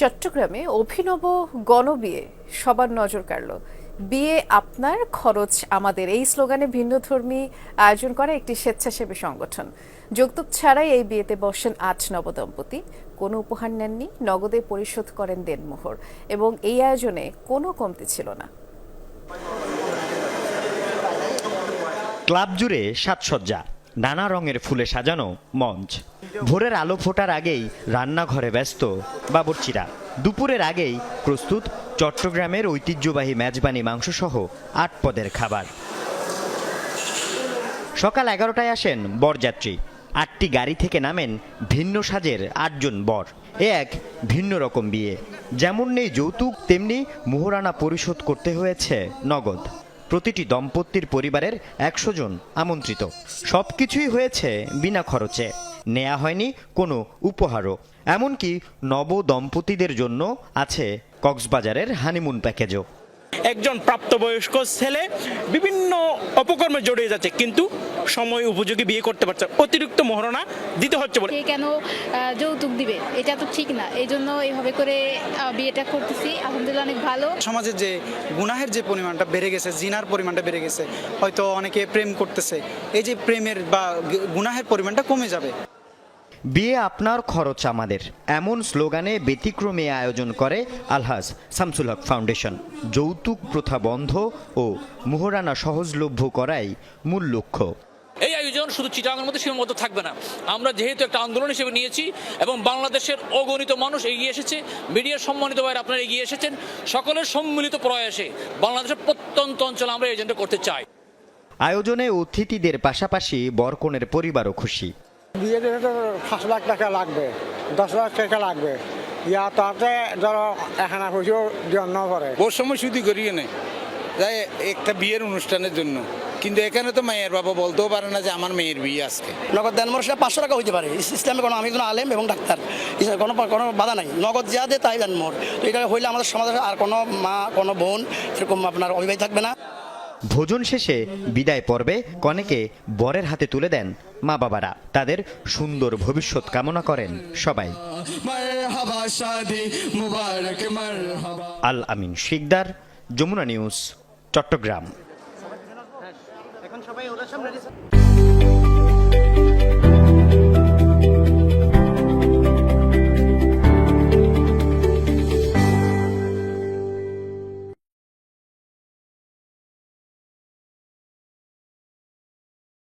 চট্টগ্রামে অভিনব গণবিয়ে সবার নজর কাড়ল। বিয়ে আপনার, খরচ আমাদের, এই স্লোগানে ভিন্নধর্মী আয়োজন করা একটি স্বেচ্ছাসেবী সংগঠন। যৌতুক ছাড়াই এই বিয়েতে বসেন ৮ নবদম্পতি। কোনো উপহার নেননি, নগদে পরিশোধ করেন দেনমোহর, এবং এই আয়োজনে কোনো কমতি ছিল না। ক্লাব জুড়ে সাজসজ্জা, নানা রঙের ফুলে সাজানো মঞ্চ। ভোরের আলো ফোটার আগেই রান্নাঘরে ব্যস্ত বাবুর্চিরা। দুপুরের আগেই প্রস্তুত চট্টগ্রামের ঐতিহ্যবাহী মেজবানি মাংসসহ ৮ পদের খাবার। সকাল 11টায় আসেন বরযাত্রী। ৮টি গাড়ি থেকে নামেন ভিন্ন সাজের ৮ জন বর। এ এক ভিন্ন রকম বিয়ে। যেমন নেই যৌতুক, তেমনি মোহরানা পরিশোধ করতে হয়েছে নগদ। প্রতিটি দম্পতির পরিবারের ১০০ জন আমন্ত্রিত। সবকিছুই হয়েছে বিনা খরচে, নেওয়া হয়নি কোনো উপহারও। এমনকি নব দম্পতিদের জন্য আছে কক্সবাজারের হানিমুন প্যাকেজও। একজন প্রাপ্তবয়স্ক ছেলে বিভিন্ন অপকর্মে জড়িয়ে যাচ্ছে, কিন্তু সময় উপযোগী বিয়ে করতে পারছে, অতিরিক্ত মহারণা দিতে হচ্ছে বলে। কেন যৌতুক দিবে, এটা তো ঠিক না। এই জন্য এইভাবে করে বিয়েটা করতেছি, আলহামদুলিল্লাহ অনেক ভালো। সমাজের যে গুনাহের যে পরিমাণটা বেড়ে গেছে, জিনার পরিমাণটা বেড়ে গেছে, হয়তো অনেকে প্রেম করতেছে, এই যে প্রেমের বা গুনাহের পরিমাণটা কমে যাবে। বিয়ে আপনার, খরচ আমাদের, এমন স্লোগানে ব্যতিক্রমী আয়োজন করে আলহাজ শামসুল হক ফাউন্ডেশন। যৌতুক প্রথা বন্ধ ও মোহরানা সহজলভ্য করাই মূল লক্ষ্য। এই আয়োজন শুধু চিটাগাংয়ের মধ্যে সীমাবদ্ধ থাকবে না। আমরা যেহেতু একটা আন্দোলন হিসেবে নিয়েছি এবং বাংলাদেশের অগণিত মানুষ এগিয়ে এসেছে, মিডিয়ার সম্মানিত ভাইরা আপনারা এগিয়ে এসেছেন, সকলের সম্মিলিত প্রয়াসে বাংলাদেশের প্রত্যন্ত অঞ্চলে আমরা এই এজেন্ডা করতে চাই। আয়োজনে অতিথিদের পাশাপাশি বরকনের পরিবারও খুশি। বিয়েতে তো 5 লাখ টাকা লাগবে, 10 লাখ টাকা লাগবে, তাতে ধরো এখানে পয়সাও জন্য করে। ওর সময় শুধু করিয়ে নেই যাই একটা বিয়ের অনুষ্ঠানের জন্য, কিন্তু এখানে তো মেয়ের বাবা বলতেও পারে না যে আমার মেয়ের বিয়ে আজকে। নগদ দেনমোহর 500 টাকা হইতে পারে। ইসলামে কোনো, আমি কোনো আলেম এবং ডাক্তার, কোনো বাধা নাই। নগদ যা দেয় তাই দেনমোহর। তো এটা হইলে আমাদের সমাজে আর কোনো মা, কোনো বোন এরকম আপনার অভিভাবক থাকবে না। ভোজন শেষে বিদায় পর্বে কনেকে বরের হাতে তুলে দেন মা বাবারা। তাদের সুন্দর ভবিষ্যৎ কামনা করেন সবাই। আল আমিন শিকদার, যমুনা নিউজ, চট্টগ্রাম।